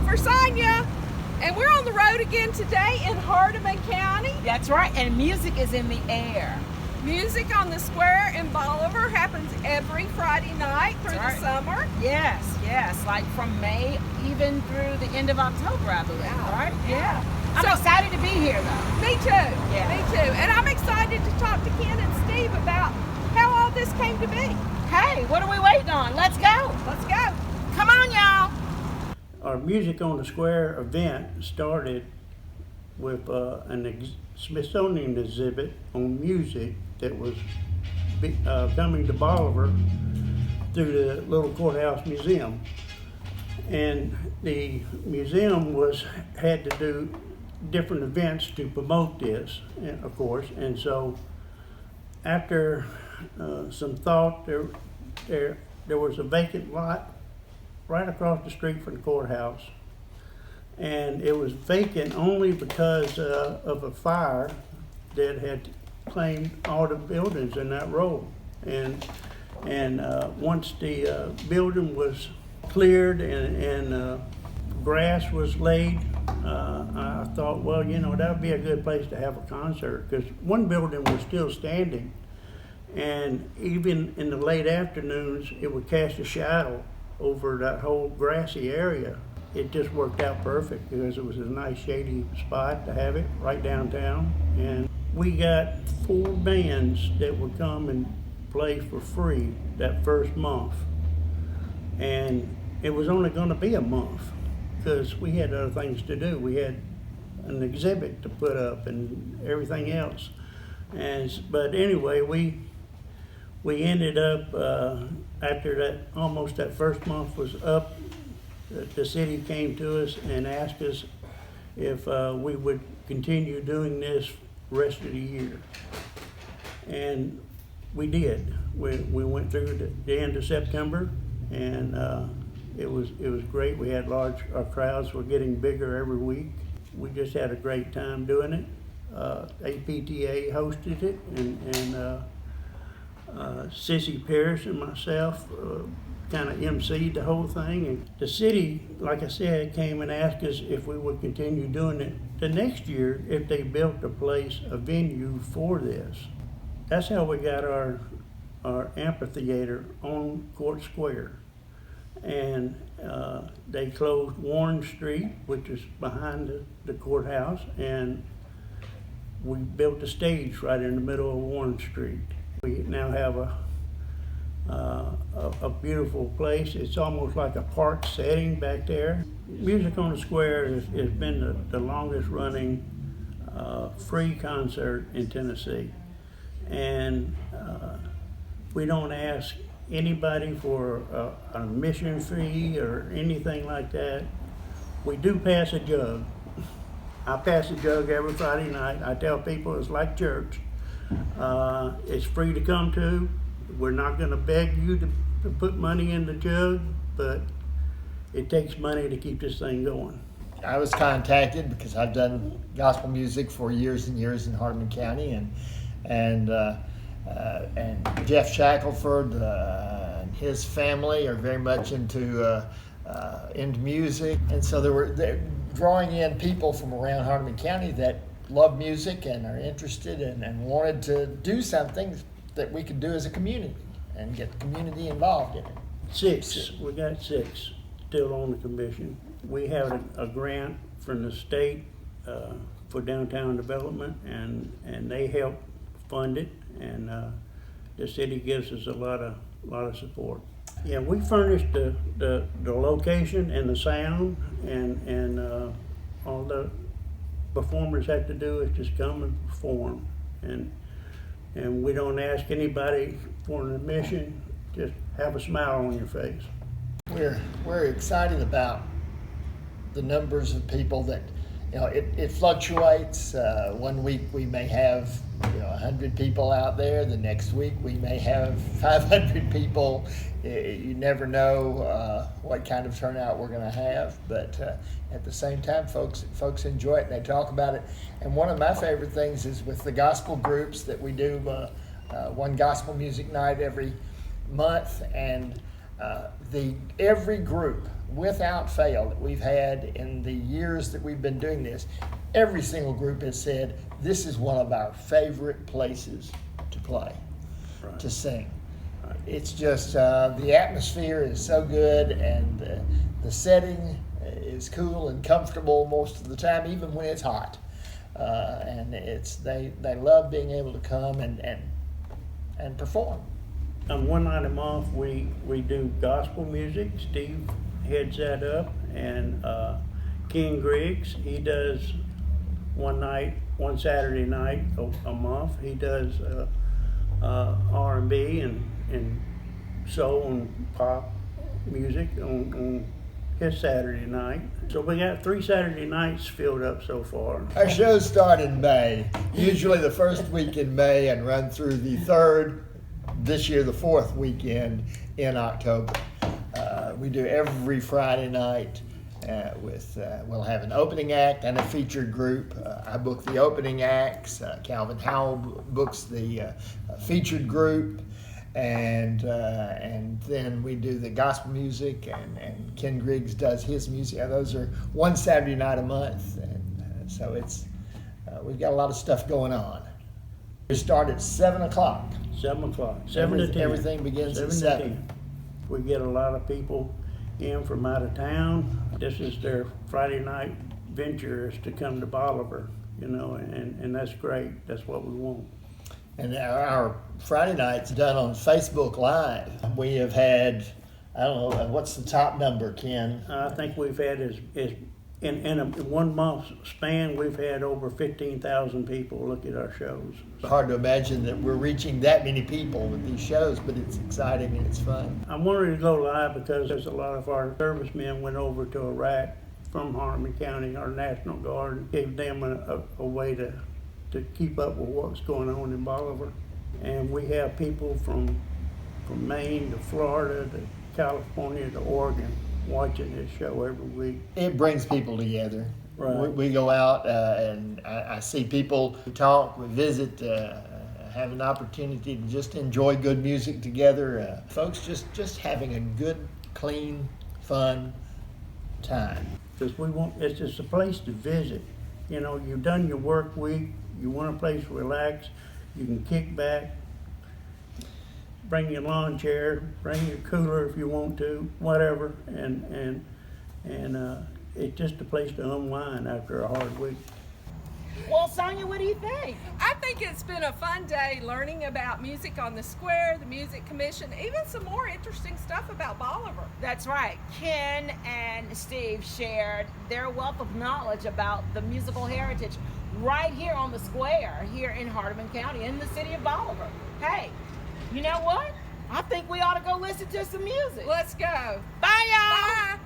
for Sonia. And we're on the road again today in Hardeman County. That's right, and music is in the air. Music on the Square in Bolivar happens every Friday night through the summer. Yes, like from May even through the end of October, I believe, right? Yeah. I'm excited to be here, though. Me too. Yeah. Me too. And I'm excited to talk to Ken and Steve about how all this came to be. Hey, what are we waiting on? Let's go. Let's go. Come on, y'all. Our Music on the Square event started with an Smithsonian exhibit on music that was coming to Bolivar through the little courthouse museum. And the museum had to do different events to promote this, of course. And so after some thought, there was a vacant lot right across the street from the courthouse. And it was vacant only because of a fire that had claimed all the buildings in that row. And once the building was cleared and grass was laid, I thought, well, that would be a good place to have a concert, because one building was still standing, and even in the late afternoons, it would cast a shadow over that whole grassy area. It just worked out perfect because it was a nice shady spot to have it right downtown. And we got 4 bands that would come and play for free that first month. And it was only going to be a month because we had other things to do. We had an exhibit to put up and everything else. But anyway, we ended up, after almost that first month was up, the city came to us and asked us if we would continue doing this rest of the year. And we did. We went through the end of September, and it was great. We had our crowds were getting bigger every week. We just had a great time doing it. APTA hosted it, and Sissy Pierce and myself kind of emceed the whole thing. And the city, like I said, came and asked us if we would continue doing it the next year if they built a venue for this. That's how we got our amphitheater on Court Square. And they closed Warren Street, which is behind the courthouse, and we built a stage right in the middle of Warren Street. We now have a beautiful place. It's almost like a park setting back there. Music on the Square has been the longest running free concert in Tennessee. And we don't ask anybody for an admission fee or anything like that. We do pass a jug. I pass a jug every Friday night. I tell people it's like church. It's free to come to. We're not going to beg you to put money in the jug, but it takes money to keep this thing going. I was contacted because I've done gospel music for years and years in Hardeman County, and Jeff Shackelford and his family are very much into music, and so they're drawing in people from around Hardeman County that love music and are interested and wanted to do something that we could do as a community and get the community involved in it. We got 6 still on the commission. We have a grant from the state for downtown development, and they help fund it, and the city gives us a lot of support. Yeah, we furnish the location and the sound, and all the performers have to do is just come and perform, and we don't ask anybody for an admission. Just have a smile on your face. We're excited about the numbers of people that, it fluctuates. One week we may have 100 people out there. The next week we may have 500 people. You never know what kind of turnout we're going to have, but at the same time, folks enjoy it and they talk about it. And one of my favorite things is with the gospel groups that we do one gospel music night every month, and Every group, without fail, that we've had in the years that we've been doing this, every single group has said, this is one of our favorite places to play, Right. to sing. It's just, the atmosphere is so good, and the setting is cool and comfortable most of the time, even when it's hot. And they love being able to come and perform. On one night a month, we do gospel music. Steve heads that up, and Ken Griggs, he does one Saturday night a month. He does R&B and soul and pop music on his Saturday night. So we got 3 Saturday nights filled up so far. Our shows start in May, usually the first week in May, and run through the third, this year the 4th weekend in October. We do every Friday night we'll have an opening act and a featured group. I book the opening acts, Calvin Howell books the featured group, and then we do the gospel music, and Ken Griggs does his music. Those are one Saturday night a month, and so it's we've got a lot of stuff going on. We start at 7 o'clock. 7 o'clock, 7 to 10. Everything begins at 7 to 7. 10. We get a lot of people in from out of town. This is their Friday night venture, is to come to Bolivar, and that's great. That's what we want. And our Friday night's done on Facebook Live. We have had, I don't know, what's the top number, Ken? I think we've had in a 1 month span, we've had over 15,000 people look at our shows. It's hard to imagine that we're reaching that many people with these shows, but it's exciting and it's fun. I wanted to go live because there's a lot of our servicemen went over to Iraq from Hardeman County. Our National Guard gave them a way to keep up with what's going on in Bolivar. And we have people from Maine to Florida to California to Oregon watching this show every week. It brings people together. Right. We go out and I see people, we talk, we visit, have an opportunity to just enjoy good music together. Folks just having a good, clean, fun time. Because it's just a place to visit. You've done your work week, you want a place to relax, you can kick back, bring your lawn chair, bring your cooler if you want to, whatever, and it's just a place to unwind after a hard week. Well, Sonia, what do you think? I think it's been a fun day learning about music on the square, the Music Commission, even some more interesting stuff about Bolivar. That's right. Ken and Steve shared their wealth of knowledge about the musical heritage right here on the square, here in Hardeman County, in the city of Bolivar. Hey, you know what? I think we ought to go listen to some music. Let's go. Bye, y'all. Bye.